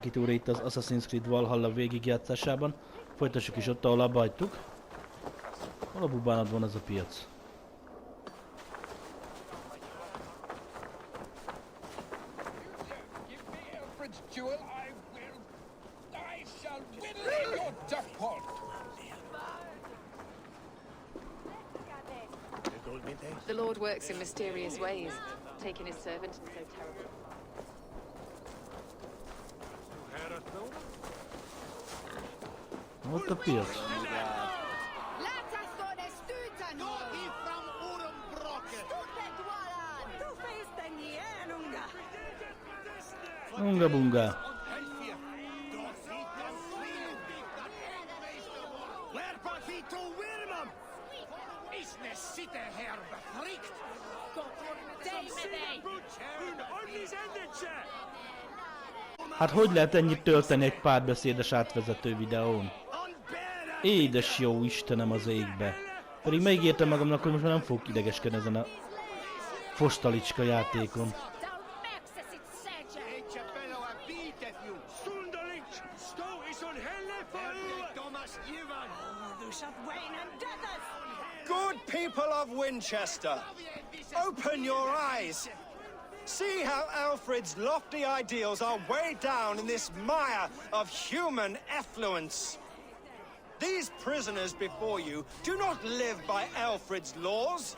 Kitúra itt az Assassin's Creed Valhalla végigjátszásában. Folytassuk is ott, ahol abba hagytuk. Hol a bubánat van ez a piac? The Lord works in mysterious ways, taking his servant in so terrible. Ott a piac. Unga bunga. Hát hogy lehet ennyit tölteni egy párbeszédes átvezető videón? Édes jó Istenem az égbe. Pedig megígértem magamnak, hogy most már nem fogok idegeskedni ezen a fostalicska játékon. Good people of Winchester, open your eyes. See how Alfred's lofty ideals are weighed down in this mire of human effluence. These prisoners before you do not live by Alfred's laws.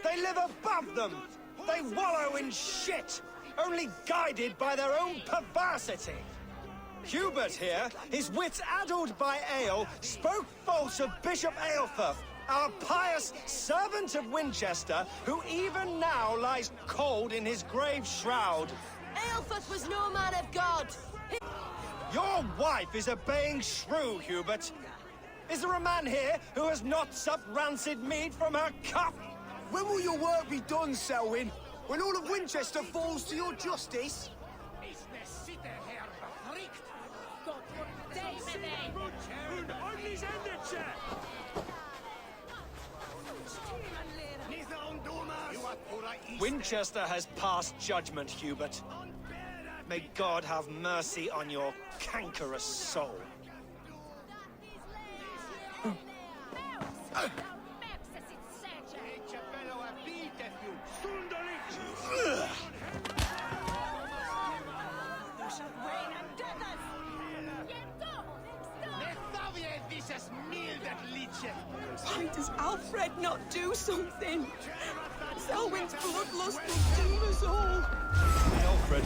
They live above them. They wallow in shit, only guided by their own perversity. Hubert here, his wits addled by ale, spoke false of Bishop Aelfirth, our pious servant of Winchester, who even now lies cold in his grave shroud. Aelfirth was no man of God. Your wife is obeying shrew, Hubert. Is there a man here who has not supped rancid mead from her cup? When will your work be done, Selwyn? When all of Winchester falls to your justice? Winchester has passed judgment, Hubert. May God have mercy on your cankerous soul. Why does Alfred not do something? Selwyn's bloodlust will doom us all. Alfred,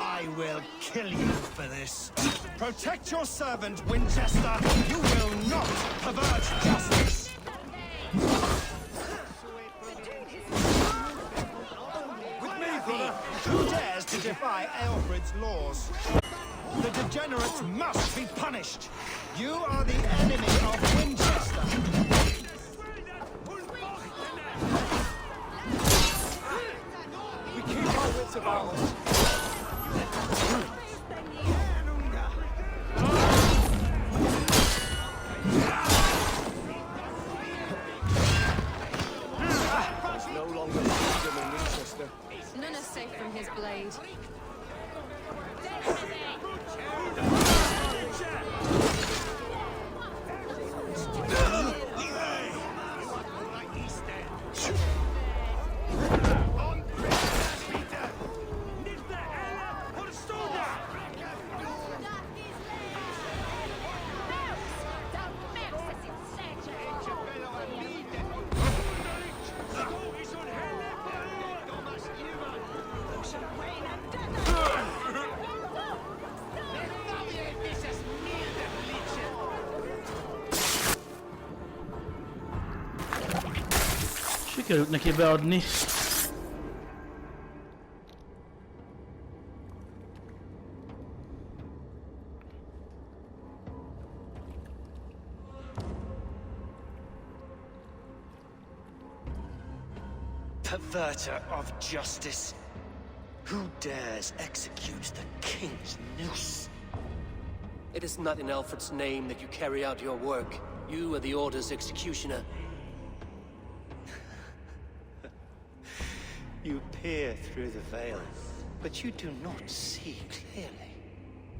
I will kill you for this. Protect your servant, Winchester. You will not pervert justice. With me, brother. Who dares to defy Alfred's laws? The degenerates must be punished. You are the enemy of Winchester. We keep our wits about us. There's no longer freedom in Winchester. None are safe from his blade. Sikerült neki beadni. Perverter of justice. Who dares execute the king's noose? It is not in Alfred's name that you carry out your work. You are the Order's executioner. You peer through the veil. but you do not see clearly.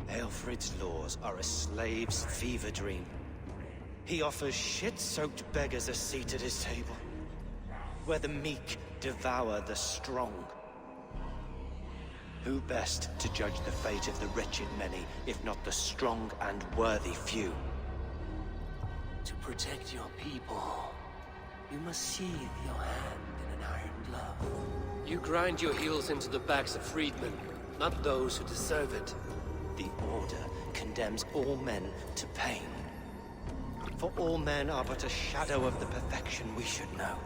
Aelfred's laws are a slave's fever dream. He offers shit-soaked beggars a seat at his table, where the meek devour the strong. Who best to judge the fate of the wretched many, if not the strong and worthy few? To protect your people, you must sheathe your hand in an iron glove. You grind your heels into the backs of freedmen, not those who deserve it. The Order condemns all men to pain. For all men are but a shadow of the perfection we should know.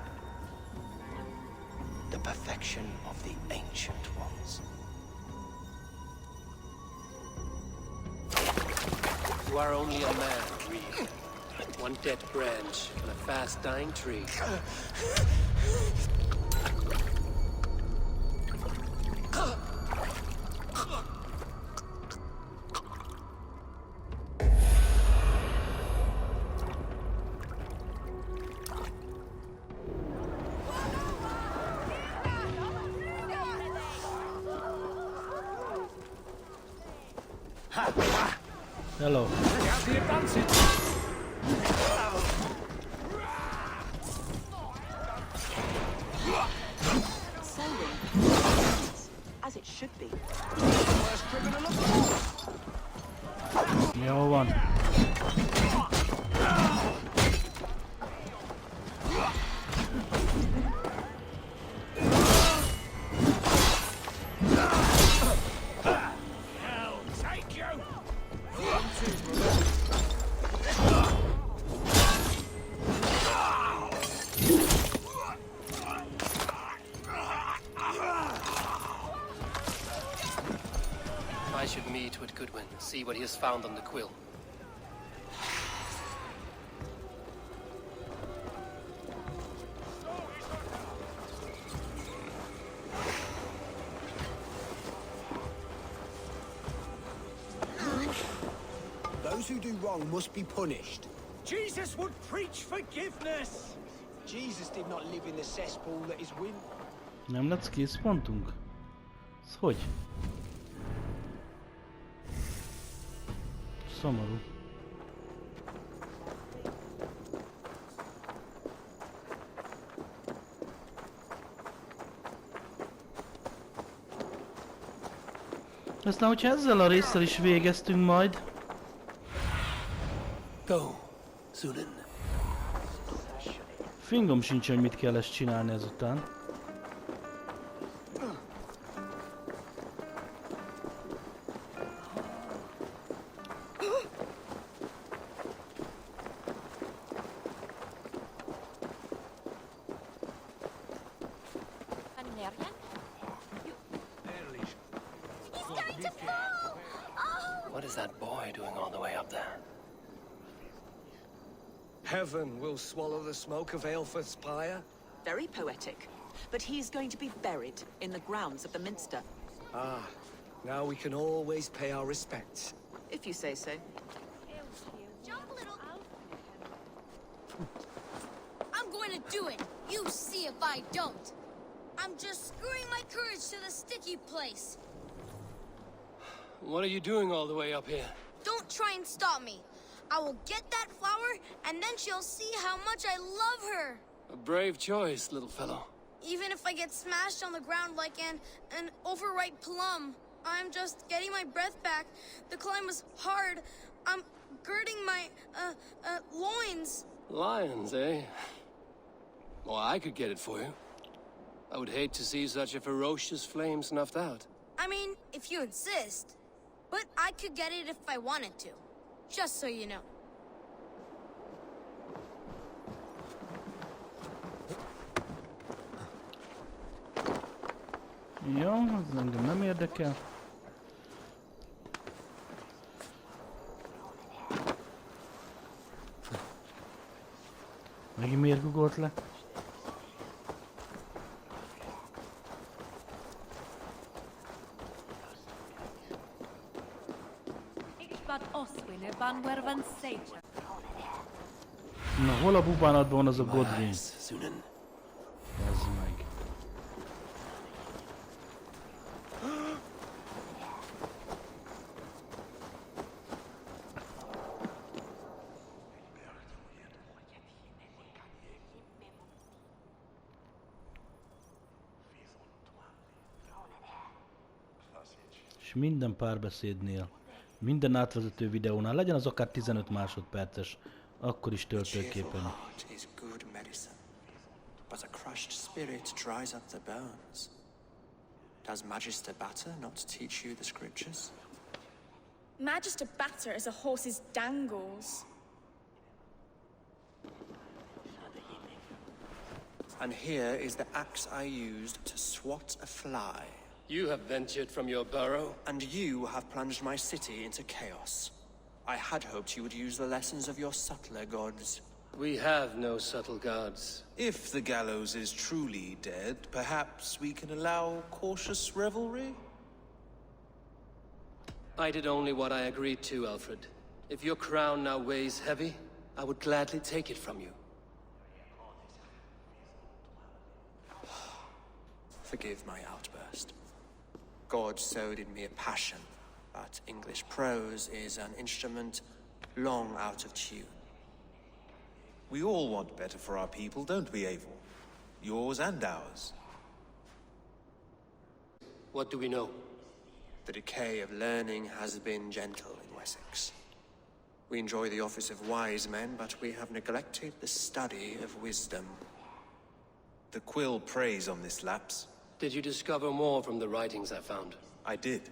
The perfection of the Ancient Ones. You are only a man, Reed. One dead branch on a fast-dying tree. Hello. Selwyn. As it should be. Jó van. I should meet with Goodwin, see what he has found on the quill. Those who do wrong must be punished. Jesus would preach forgiveness! Jesus did not live in the cesspool that is wind. Nem lesz készpontunk? Ez hogy? Szomorú. Aztán, hogyha ezzel a résszel is végeztünk majd. Go, Zunin. Fingom sincs, hogy mit kell ezt csinálni ezután. What is that boy doing all the way up there? Heaven will swallow the smoke of Aelfred's pyre? Very poetic. But he's going to be buried in the grounds of the Minster. Ah, now we can always pay our respects. If you say so. I'm going to do it. You see if I don't. I'm just screwing my courage to the sticky place. What are you doing all the way up here? Don't try and stop me. I will get that flower, and then she'll see how much I love her. A brave choice, little fellow. Even if I get smashed on the ground like an overripe plum, I'm just getting my breath back. The climb was hard. I'm girding my, loins. Lions, eh? Well, I could get it for you. I would hate to see such a ferocious flame snuffed out. I mean, if you insist. But I could get it if I wanted to. Just so you know. Jó, ez engem nem érdekel. Megint miért gugolt le? Na, hol a bubánatban van az a Godwin? Zunin. Bazd meg. És minden párbeszédnél, minden átvezető videónál, legyen az akár 15 másodperces, akkor is töltőképen. Heart is good medicine, but a crushed spirit dries up the bones. Does Magister Batter not teach you the scriptures? Magister Batter is a horse's dangles. And here is the axe I used to swat a fly. You have ventured from your burrow? And you have plunged my city into chaos. I had hoped you would use the lessons of your subtler gods. We have no subtle gods. If the gallows is truly dead, perhaps we can allow cautious revelry? I did only what I agreed to, Alfred. If your crown now weighs heavy, I would gladly take it from you. Forgive my outburst. God sowed in me a passion, but English prose is an instrument long out of tune. We all want better for our people, don't we, Eivor? Yours and ours. What do we know? The decay of learning has been gentle in Wessex. We enjoy the office of wise men, but we have neglected the study of wisdom. The quill preys on this lapse. Did you discover more from the writings I found? I did.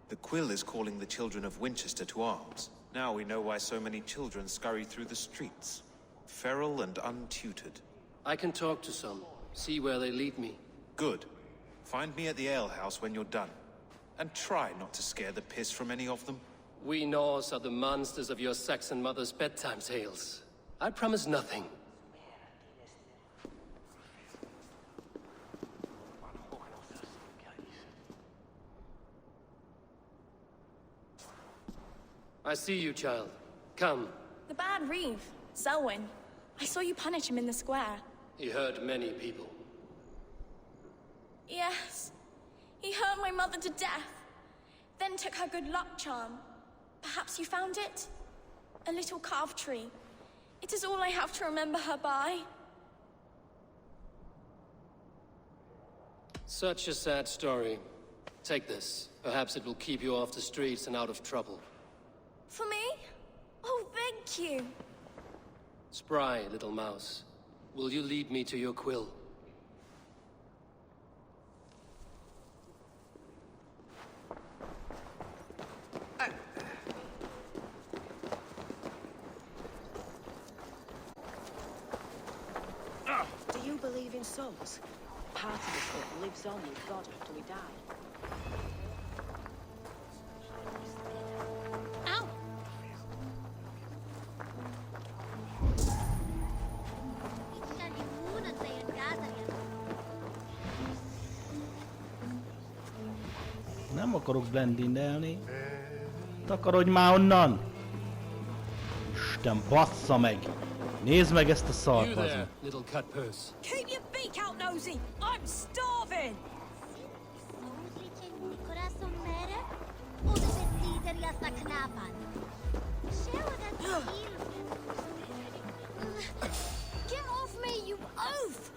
The quill is calling the children of Winchester to arms. Now we know why so many children scurry through the streets. Feral and untutored. I can talk to some, see where they lead me. Good. Find me at the alehouse when you're done. And try not to scare the piss from any of them. We Norse are the monsters of your Saxon mother's bedtime tales. I promise nothing. I see you, child. Come. The bad Reeve, Selwyn. I saw you punish him in the square. He hurt many people. Yes. He hurt my mother to death. Then took her good luck charm. Perhaps you found it? A little carved tree. It is all I have to remember her by. Such a sad story. Take this. Perhaps it will keep you off the streets and out of trouble. For me? Oh, thank you. Spry, little mouse. Will you lead me to your quill? Do you believe in souls? Part of us that lives on with God after we die. Ow! Nem akarok blendindelni. Takarodj már onnan! Isten, bassza meg! Nézd meg ezt a szart, You bazd there, meg. little cut purse. Keep your beak out, Nosy! I'm starving! Get off me, you oaf!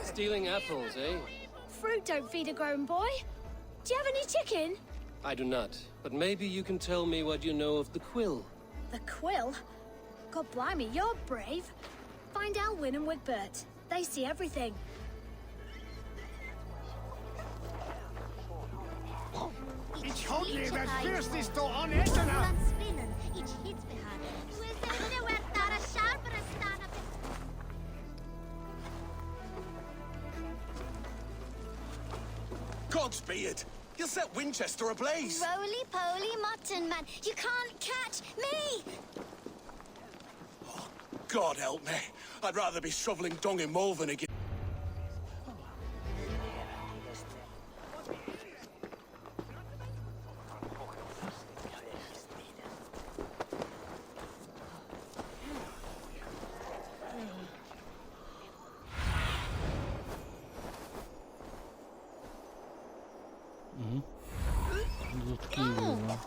Stealing apples, eh? Fruit don't feed a grown boy. Do you have any chicken? I do not. But maybe you can tell me what you know of the quill. The quill? God blimey, you're brave. Find Alwyn and Wigbert. They see everything. Ich hodle that fiercest to on Etna! Gods be it! You'll set Winchester ablaze! Roly-poly mutton man, you can't catch me! Oh, God help me. I'd rather be shoveling dung in Malvern again. Az ott kívül van.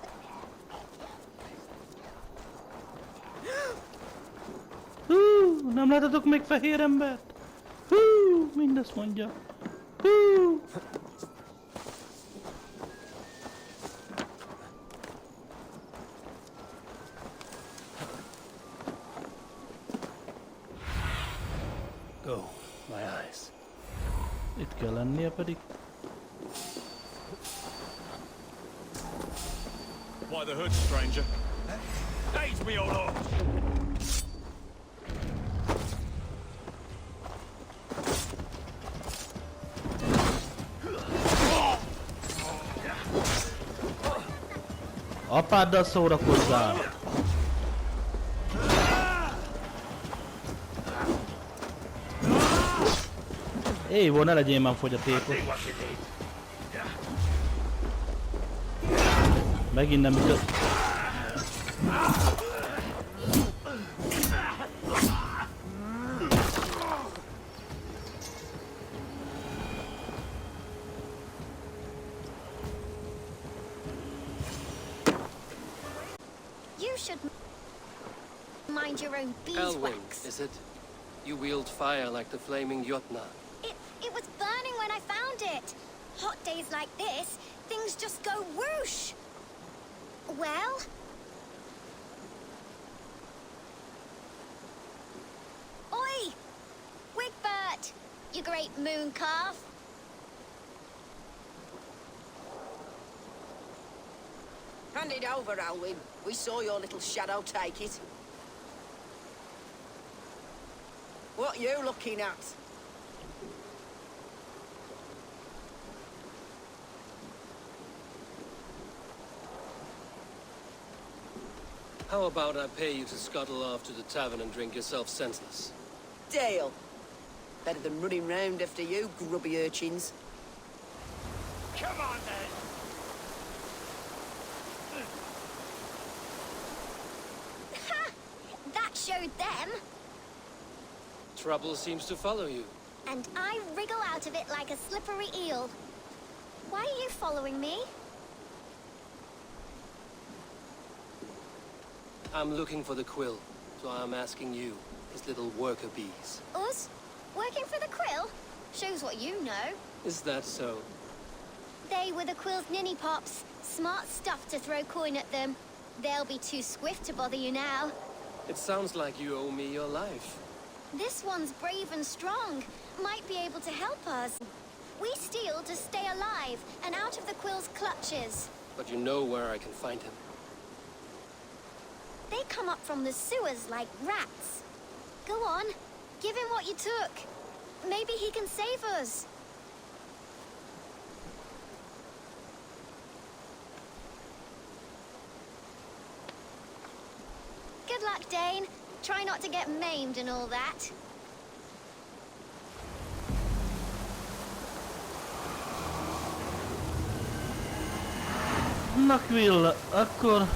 Nem láttatok még fehér embert? Mindjárt ezt mondja. Hú! Go, my eyes. Itt kell lennie pedig. Why the hood, stranger? Aids me, O Lord! Apáddal szórakozzál! Évó, ne legyél már fogyatékos. Megint nem ütött. You should mind your own Elwing, beeswax. is it? You wield fire like the flaming Jotna. It was burning when I found it. Hot days like this, things just go whoosh. Well? Oi! Wigbert! You great moon calf! Hand it over, Alwyn. We saw your little shadow take it. What you looking at? How about I pay you to scuttle off to the tavern and drink yourself senseless? Deal. Better than running round after you, grubby urchins. Come on, then! Ha! That showed them. Trouble seems to follow you. And I wriggle out of it like a slippery eel. Why are you following me? I'm looking for the quill, so I'm asking you, his little worker bees. Us? Working for the quill? Shows what you know. Is that so? They were the quill's ninny pops. Smart stuff to throw coin at them. They'll be too swift to bother you now. It sounds like you owe me your life. This one's brave and strong. Might be able to help us. We steal to stay alive and out of the quill's clutches. But you know where I can find him. They come up from the sewers like rats. Go on, give him what you took. Maybe he can save us. Good luck, Dane. Try not to get maimed and all that. Na Quill, akkor...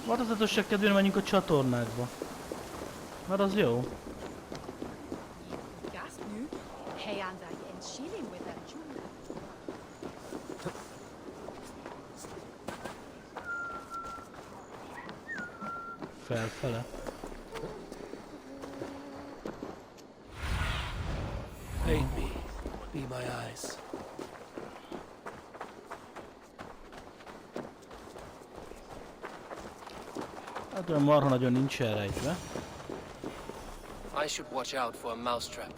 Változatosság kedvére menjünk a csatornákba. Mert az jó. Felfele. Aid me. Be my eyes. Hát olyan marha nagyon nincs elrejtve. I should watch out for a mousetrap.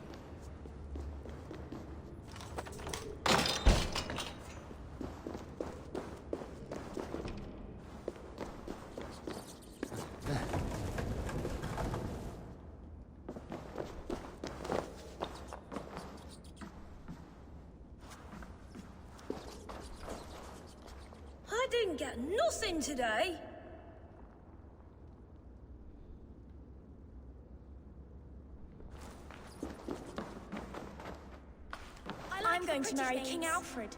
I didn't get nothing today. I'm going to marry King Alfred,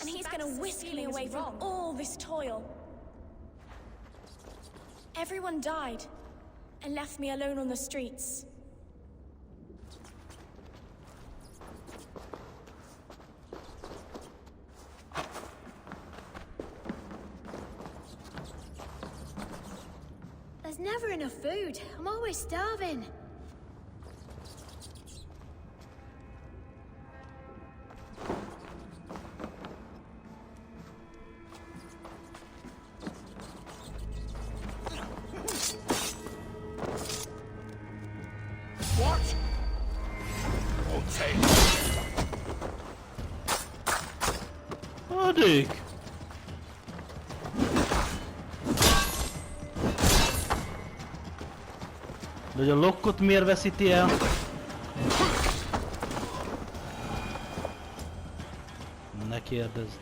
and he's going to whisk me away from all this toil. Everyone died, and left me alone on the streets. There's never enough food. I'm always starving. Addig! De hogy a lokkot miért veszíti el? Ne kérdezd.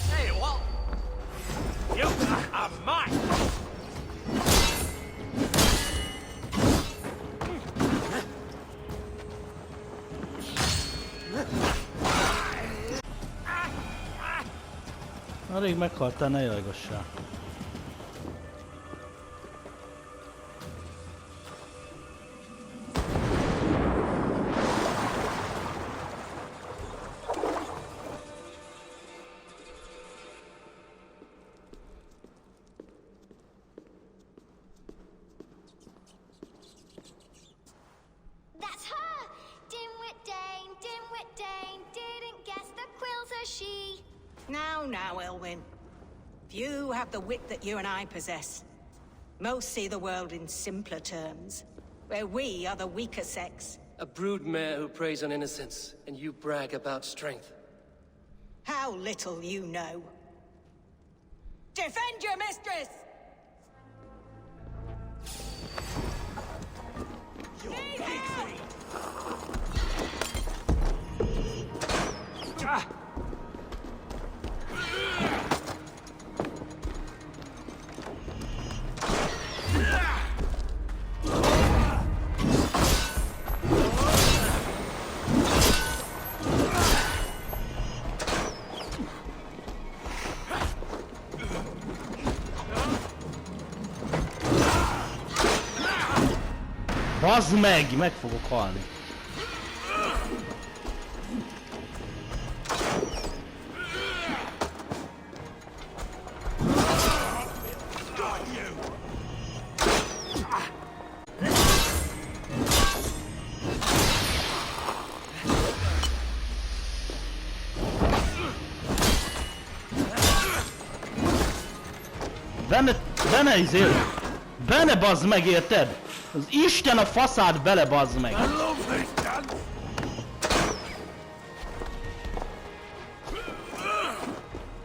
Hey, what? You are mine! Rég meghaltál, ne jajgassál. That's her! Dimwit Dane, Dimwit Dane, didn't guess the quill's a she. Now, Elwyn. Few have the wit that you and I possess. Most see the world in simpler terms, where we are the weaker sex. A broodmare who preys on innocence, and you brag about strength. How little you know. Defend your mistress! Bazd meg! Meg fogok halni. Benne izél! Benne bazd meg, érted? Az Isten a faszát bele bazd meg!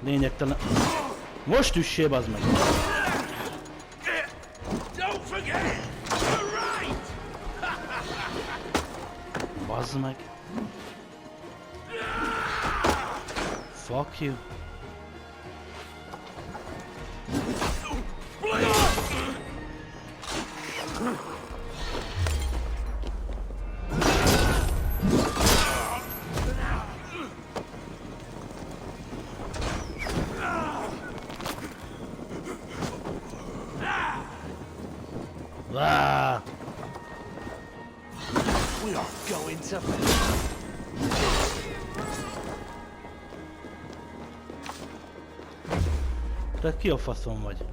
Lényegtelen. Most üssél bazd meg! Bazd meg! Fuck you! We are going to... Te ki a faszom vagy?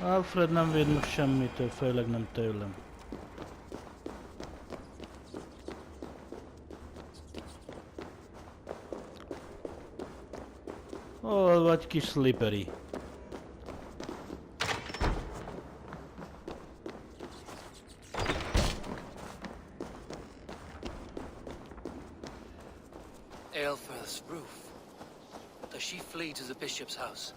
Alfred nem véd meg semmitől, főleg nem tőlem. Hol vagy, kis Slippery? Aelfirth's roof. Does she flee to the bishop's house?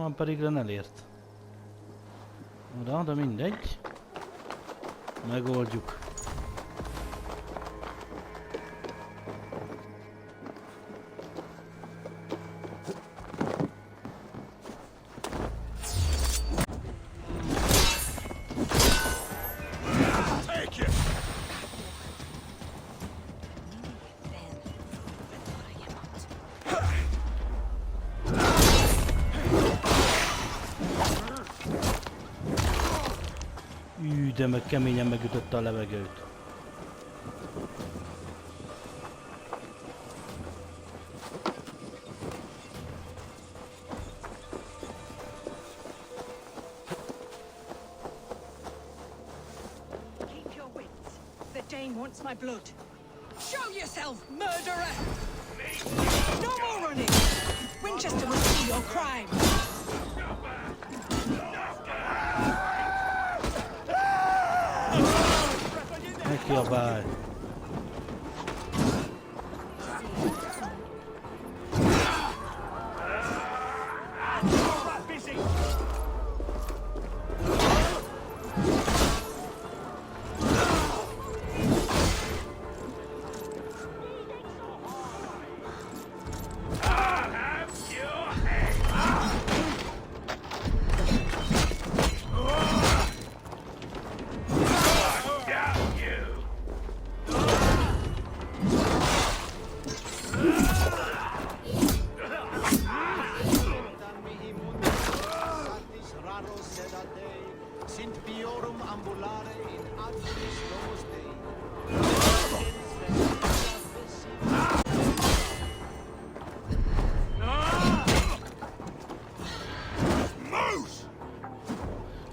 Van pedig Ren elért. Oda, de mindegy. Megoldjuk. De meg keményen megütötte a levegőt. Keep your wits. The Dane wants my blood. Show yourself, murderer! No more running! Winchester will see your crime! Kiabálj!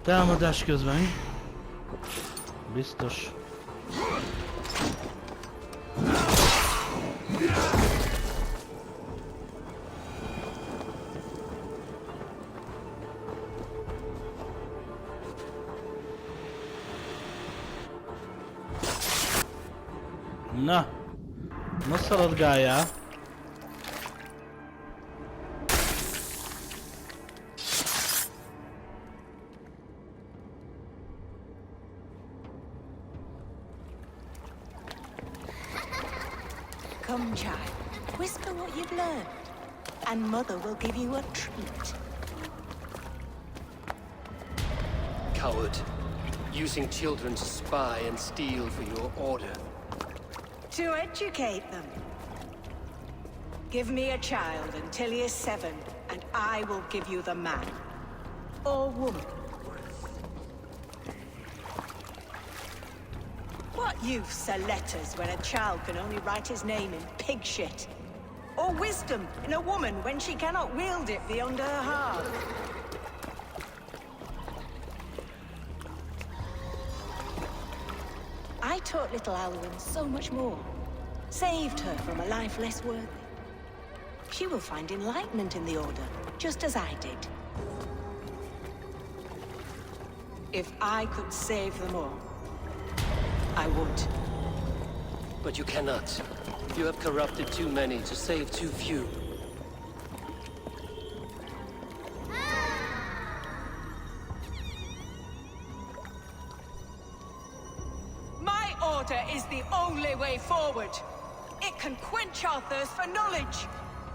Támadás közben. Biztos. Na, szaladgáljál. Come, child. Whisper what you've learned, and Mother will give you a treat. Coward. Using children to spy and steal for your order. To educate them. Give me a child until he is 7, and I will give you the man. Or woman. What use are letters when a child can only write his name in pig shit? Or wisdom in a woman when she cannot wield it beyond her heart? I taught little Alwyn so much more. Saved her from a life less worthy. She will find enlightenment in the Order, just as I did. If I could save them all, I would. But you cannot. You have corrupted too many to save too few. My order is the only way forward. It can quench our thirst for knowledge.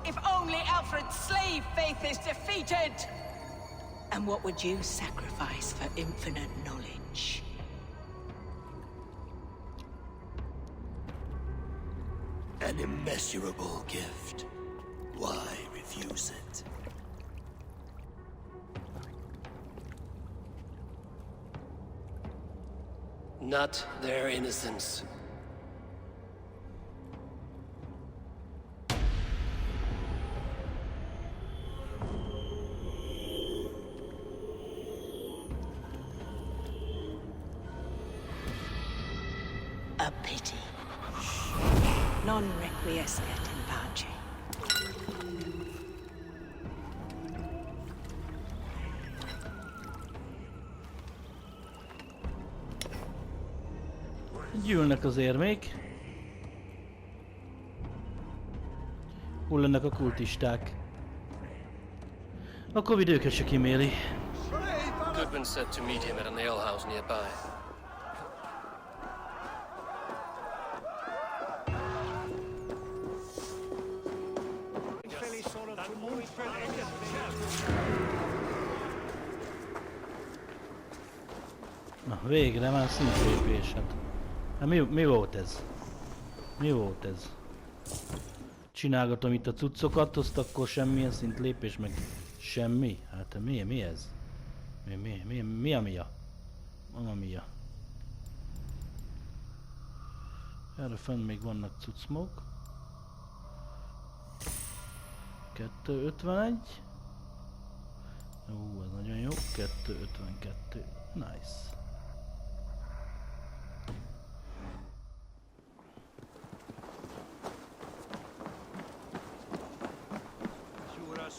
If only Alfred's slave faith is defeated. And what would you sacrifice for infinite knowledge? An immeasurable gift. Why refuse it? Not their innocence. A pity. Non requiescat in pace. Gyűlnek az érmék. Hol lennek a kultisták? Akkor vidd őket se kiméli. Goodman said to meet him at an alehouse nearby. Na, végre már szintlépés. Hát mi volt ez? Mi volt ez? Csinálgatom itt a cuccokat, azt akkor semmilyen szintlépés, meg semmi? Hát mi ez? Mi a mia? Mamma mia. Erre fenn még vannak cuccmok. 251. Ez nagyon jó. 252. Nice.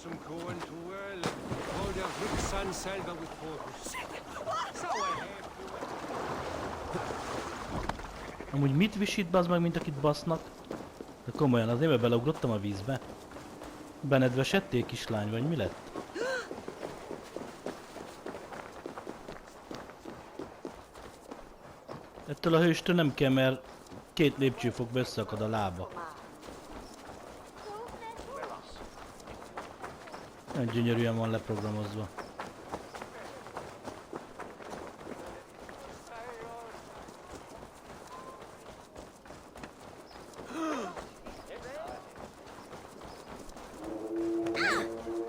Some corn to whirl. Hold your hips on silver with focus. So Amúgy mit visít bazd meg, mint akit basznak? De komolyan, az én beleugrottam a vízbe. Benedvesedtél, kislány, vagy mi lett? Ettől a hőstől nem kell, mert 2 lépcsőfokba összeakad a lába. Nagyon gyönyörűen van leprogramozva.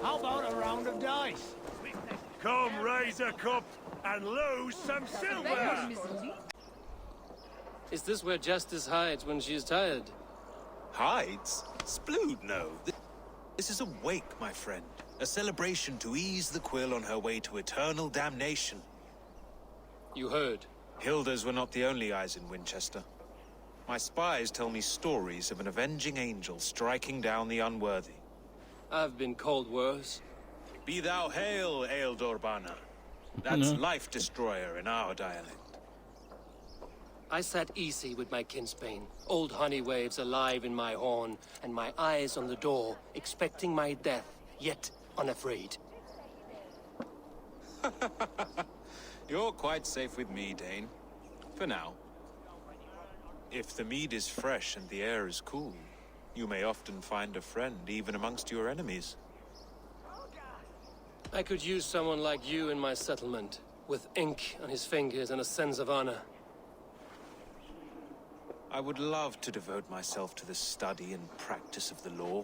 How about a round of dice? Come raise a cup and lose some silver! Is this where Justice hides when she is tired? Hides? Splood, no. This is a wake, my friend. A celebration to ease the Quill on her way to eternal damnation. You heard. Hilda's were not the only eyes in Winchester. My spies tell me stories of an avenging angel striking down the unworthy. I've been called worse. Be thou hail, Ealdorbanna. That's Life Destroyer in our dialect. I sat easy with my kinsbane, old honey waves alive in my horn, and my eyes on the door, expecting my death, yet unafraid. You're quite safe with me, Dane. For now. If the mead is fresh and the air is cool, you may often find a friend even amongst your enemies. I could use someone like you in my settlement, with ink on his fingers and a sense of honor. I would love to devote myself to the study and practice of the law.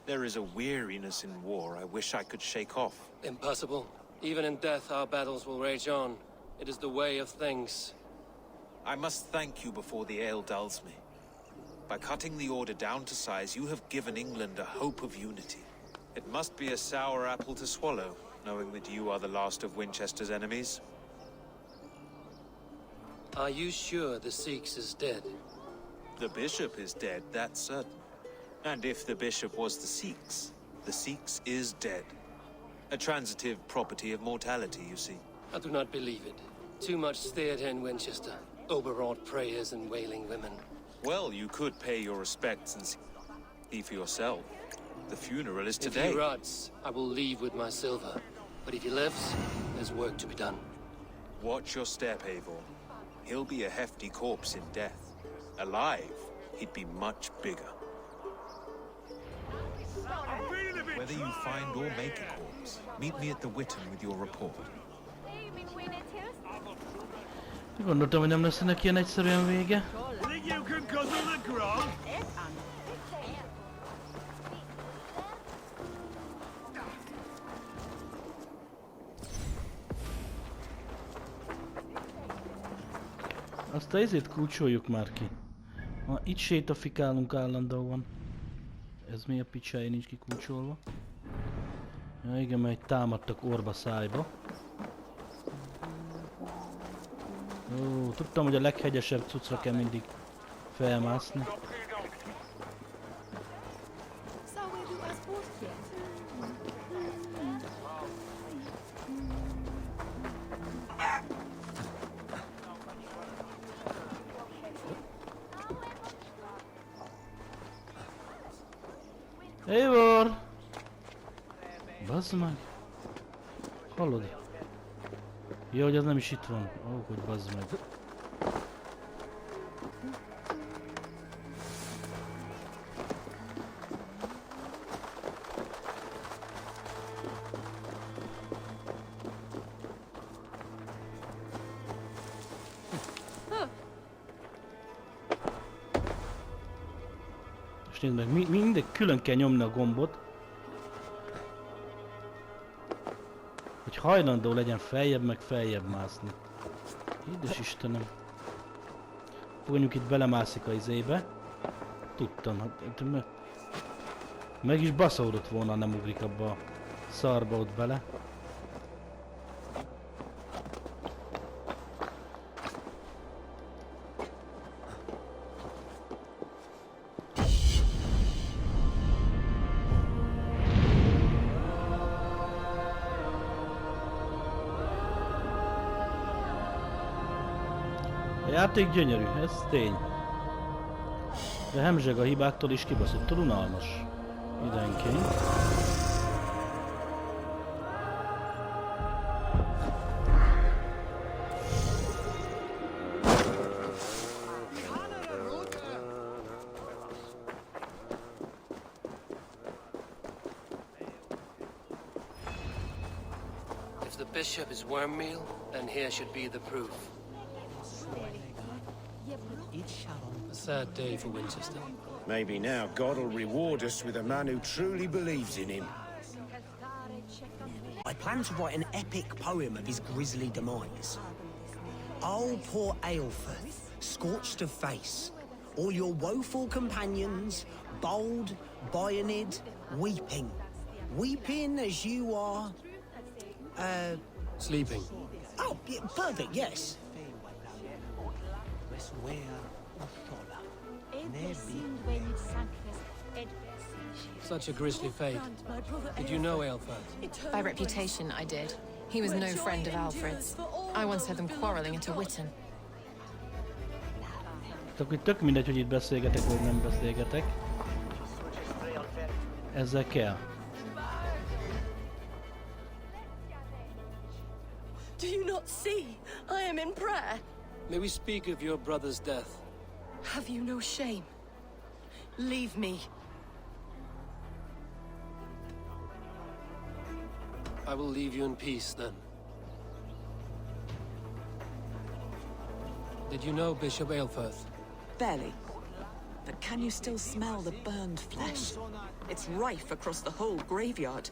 There is a weariness in war I wish I could shake off. Impossible. Even in death, our battles will rage on. It is the way of things. I must thank you before the ale dulls me. By cutting the order down to size, you have given England a hope of unity. It must be a sour apple to swallow, knowing that you are the last of Winchester's enemies. Are you sure the Sikhs is dead? The bishop is dead, that's certain. And if the bishop was the Sikhs is dead. A transitive property of mortality, you see. I do not believe it. Too much theater in Winchester. Overwrought prayers and wailing women. Well, you could pay your respects and see for yourself. The funeral is today. If he rots, I will leave with my silver. But if he lives, there's work to be done. Watch your step, Eivor. He'll be a hefty corpse in death. Alive, he'd be much bigger. Whether you find or make a corpse, meet me at the Witten with your report. Gondoltam, hogy nem lesz ennek ilyen egyszerűen vége. Think you can guzzle the grog? Azt a izét kulcsoljuk már ki. Ha itt sétafikálunk állandóan. Ez mi a picsája nincs kikulcsolva? Ja igen, mert támadtak orba szájba. Ó, tudtam, hogy a leghegyesebb cuccra kell mindig felmászni. Eivor! Bazd meg! Hallod? Jó, hogy az nem is itt van. Ó, hogy bazd meg. És nézd meg, mindig külön kell nyomni a gombot, hogy hajlandó legyen feljebb, meg feljebb mászni. Édes Istenem. Fogjuk itt belemászik a izébe. Tudtam, hát meg is baszódott volna, nem ugrik abba a szarba ott bele. A játék gyönyörű, ez tény. De hemzseg a hibáktól is kibaszottul unalmas. Időnként. If the bishop is worm meal, then here should be the proof. A sad day for Winchester. Maybe now God will reward us with a man who truly believes in him. I plan to write an epic poem of his grisly demise. Oh, poor Aelfirth, scorched of face, all your woeful companions, bold, Bionid, weeping. Weeping as you are... Sleeping. Oh, yeah, perfect, yes. Such a grisly fate. Did you know Aelfirth? By reputation, I did. He was no friend of Alfred's. I once heard them quarreling at a Witten. Akkor tök mindegy, hogy itt beszélgetek, vagy nem beszélgetek. Ezzel kell. Do you not see? I am in prayer. May we speak of your brother's death? Have you no shame? Leave me. I will leave you in peace, then. Did you know Bishop Aelfirth? Barely. But can you still smell the burned flesh? It's rife across the whole graveyard.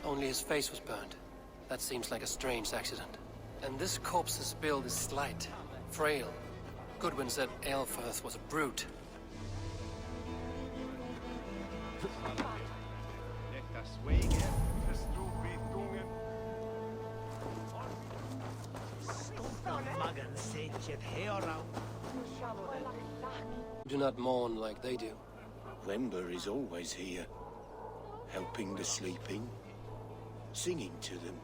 Only his face was burned. That seems like a strange accident. And this corpse's build is slight, frail. Goodwin said Aelfirth was a brute. Do not mourn like they do. Wember is always here, helping the sleeping, singing to them,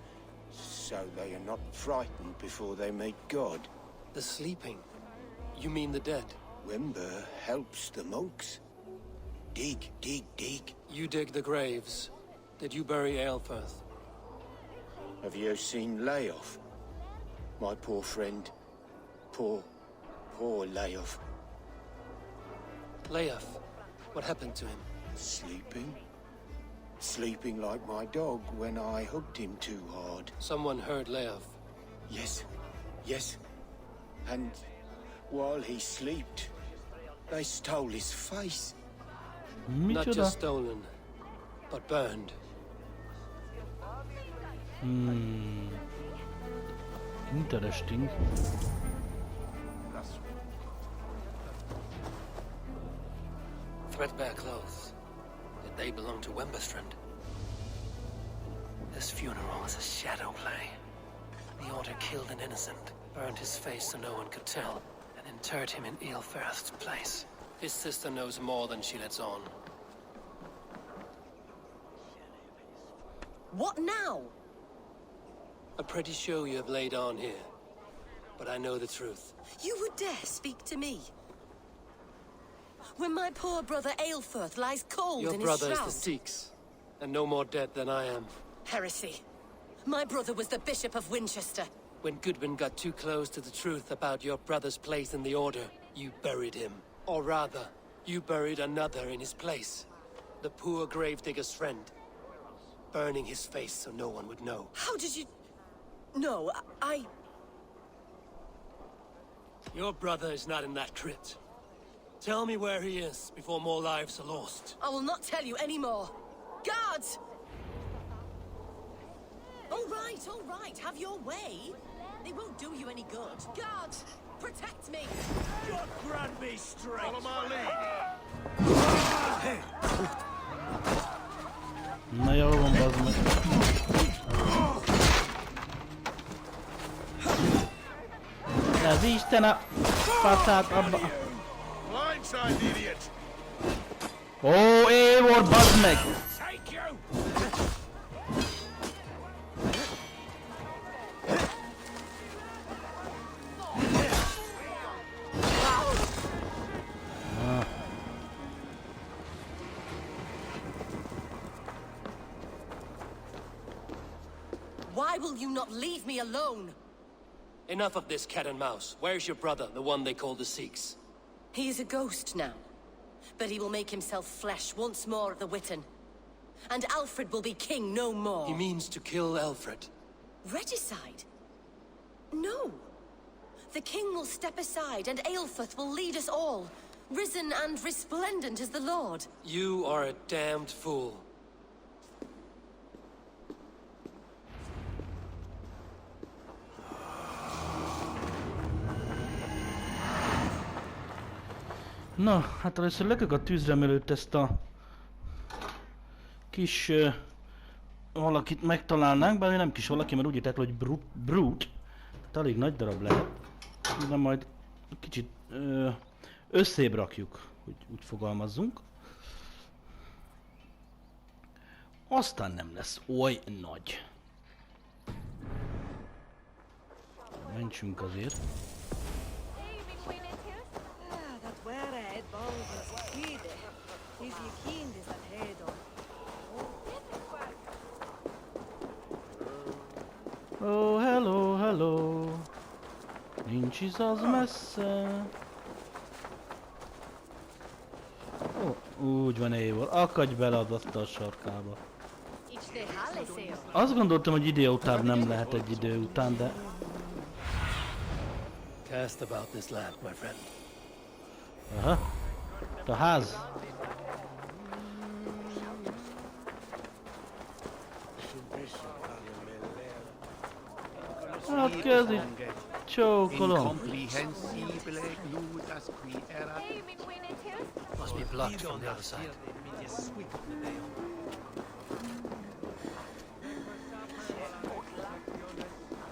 so they are not frightened before they meet God. The sleeping? You mean the dead? Wember helps the monks. Dig, dig, dig. You dig the graves. Did you bury Aelfirth? Have you seen Layoff? My poor friend. Poor Layoff. Layoff? What happened to him? Sleeping. Sleeping like my dog when I hugged him too hard. Someone heard Layoff. Yes, yes. And while he slept, they stole his face. Not just stolen, but burned. Interesting. Threadbare clothes. Did they belong to Wemberstrand? This funeral is a shadow play. The Order killed an innocent, burned his face so no one could tell, and interred him in Aelfirth's place. His sister knows more than she lets on. What now? A pretty show you have laid on here. But I know the truth. You would dare speak to me? When my poor brother Aelfirth lies cold Your in his brother shroud. is the Sikhs, and no more dead than I am. Heresy. My brother was the Bishop of Winchester. When Goodwin got too close to the truth about your brother's place in the Order, you buried him. Or rather, you buried another in his place. The poor gravedigger's friend. Burning his face so no one would know. How did you... No, I... Your brother is not in that crypt. Tell me where he is before more lives are lost. I will not tell you anymore. Guards! All right, have your way. They won't do you any good. Guards, protect me! God grant me strength! Follow my lead! Na jól van, bazd meg. Ez Isten a faszát abba. Ó, Évor, bazd meg! Why will you not leave me alone? Enough of this cat and mouse. Where's your brother, the one they call the Sikhs? He is a ghost now, but he will make himself flesh once more of the Witten. And Alfred will be king no more. He means to kill Alfred. Regicide? No. The king will step aside and Aelfrith will lead us all, risen and resplendent as the Lord. You are a damned fool. Na, hát először lökök a tűzre, mielőtt ezt a kis valakit megtalálnánk, bár nem kis valaki, mert úgy írták, hogy brute, tehát elég nagy darab lehet. De majd kicsit összébb rakjuk, hogy úgy fogalmazzunk. Aztán nem lesz oly nagy. Mentsünk azért. Oh, hello, hello. Nincs is az messze. Ó, úgy van, Évor. Akadj bele az asztal sarkába. Azt gondoltam, hogy idő után nem lehet egy idő után, de... Cast about this land, my friend. Aha. A ház. Hát kezdj, csókolom. Must be blocked from the other side.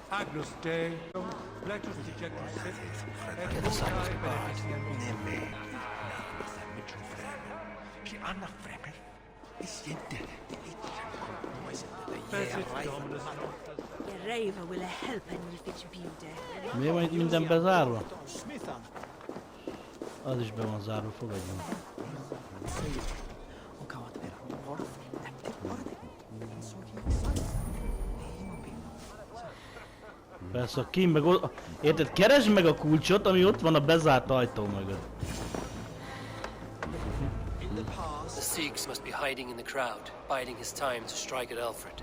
Agnus Dei, Lectus Dejectus Sit, The other side must be barred. Miért van itt minden bezárva? Az is be van zárva, fogadjunk. Persze, a kim meg ott... Érted? Keresd meg a kulcsot, ami ott van a bezárt ajtó mögött. The Sikhs must be hiding in the crowd, biding his time to strike at Alfred.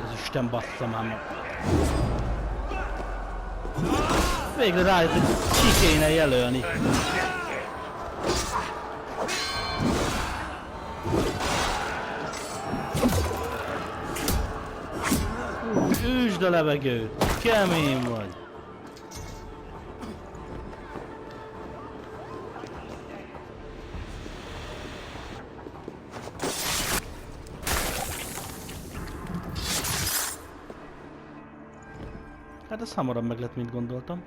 Az Isten bassza már meg. Végre rájött, hogy ki kéne jelölni. Üsd a levegőt, kemény vagy. Hát ez hamarabb meg lett, mint gondoltam.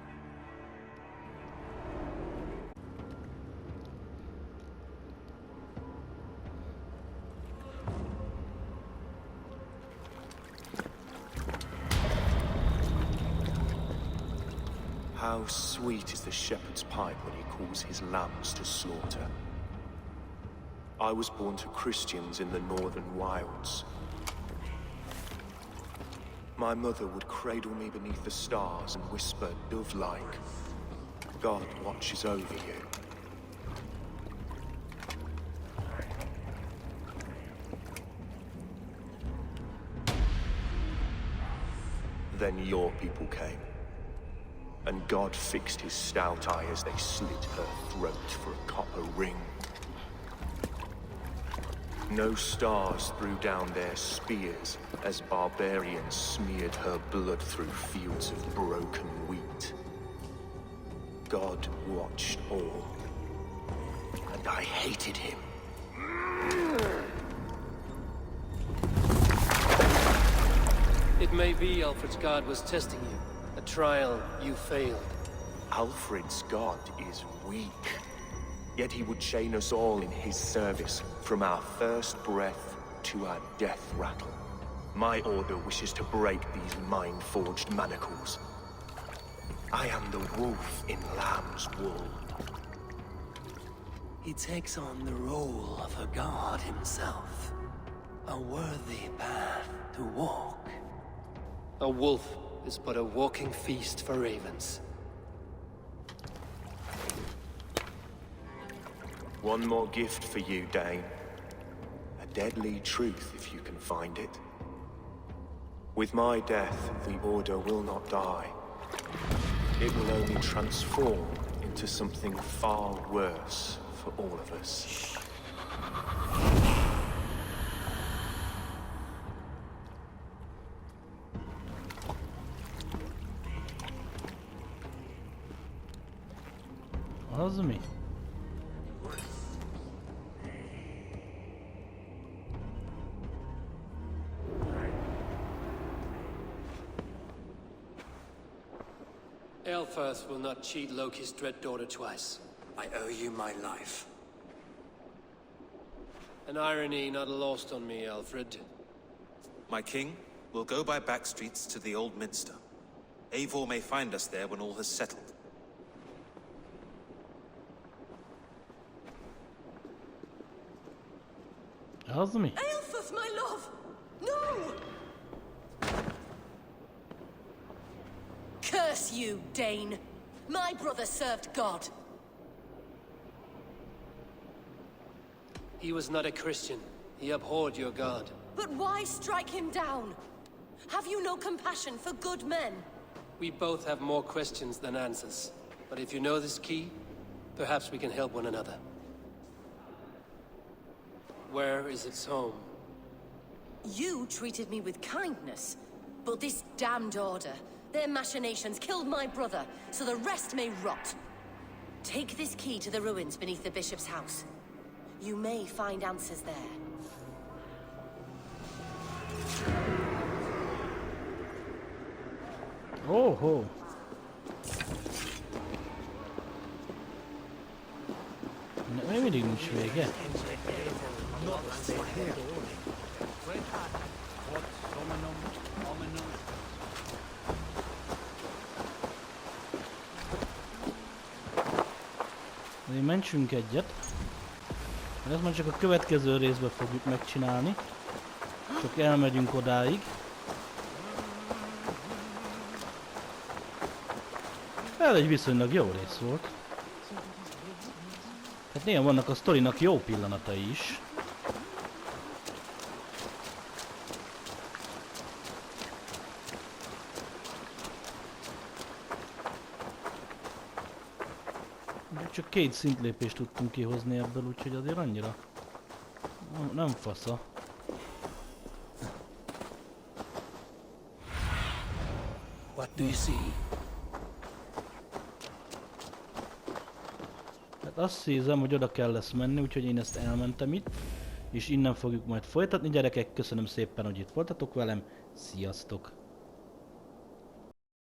How sweet is the shepherd's pipe when he calls his lambs to slaughter. I was born to Christians in the northern wilds. My mother would cradle me beneath the stars and whisper, dove-like, God watches over you. Then your people came, and God fixed his stout eye as they slit her throat for a copper ring. No stars threw down their spears as barbarians smeared her blood through fields of broken wheat. God watched all, and I hated him. It may be Alfred's god was testing you. A trial you failed. Alfred's god is weak. Yet he would chain us all in his service, from our first breath to our death rattle. My order wishes to break these mind-forged manacles. I am the wolf in lamb's wool. He takes on the role of a god himself. A worthy path to walk. A wolf is but a walking feast for ravens. One more gift for you, Dane. A deadly truth, if you can find it. With my death, the Order will not die. It will only transform into something far worse for all of us. Az mi? Aelfirth will not cheat Loki's dread daughter twice. I owe you my life. An irony not lost on me, Alfred. My king, we'll go by back streets to the Old Minster. Eivor may find us there when all has settled. Az mi? Aelfirth, my love! No! Curse you, Dane! My brother served God. He was not a Christian. He abhorred your god. But why strike him down? Have you no compassion for good men? We both have more questions than answers. But if you know this key, perhaps we can help one another. Where is its home? You treated me with kindness, but this damned order, their machinations killed my brother, so the rest may rot. Take this key to the ruins beneath the bishop's house. You may find answers there. Oh, oh. Még mindig nincs vége. Azért mentsünk egyet. Ezt már csak a következő részben fogjuk megcsinálni. Csak elmegyünk odáig. Ez egy viszonylag jó rész volt. Hát néha vannak a sztorinak jó pillanatai is. De csak 2 szintlépést tudtunk kihozni ebből, úgyhogy azért annyira nem fasza. What do you see? Hát azt hiszem, hogy oda kell lesz menni, úgyhogy én ezt elmentem itt. És innen fogjuk majd folytatni, gyerekek. Köszönöm szépen, hogy itt voltatok velem. Sziasztok!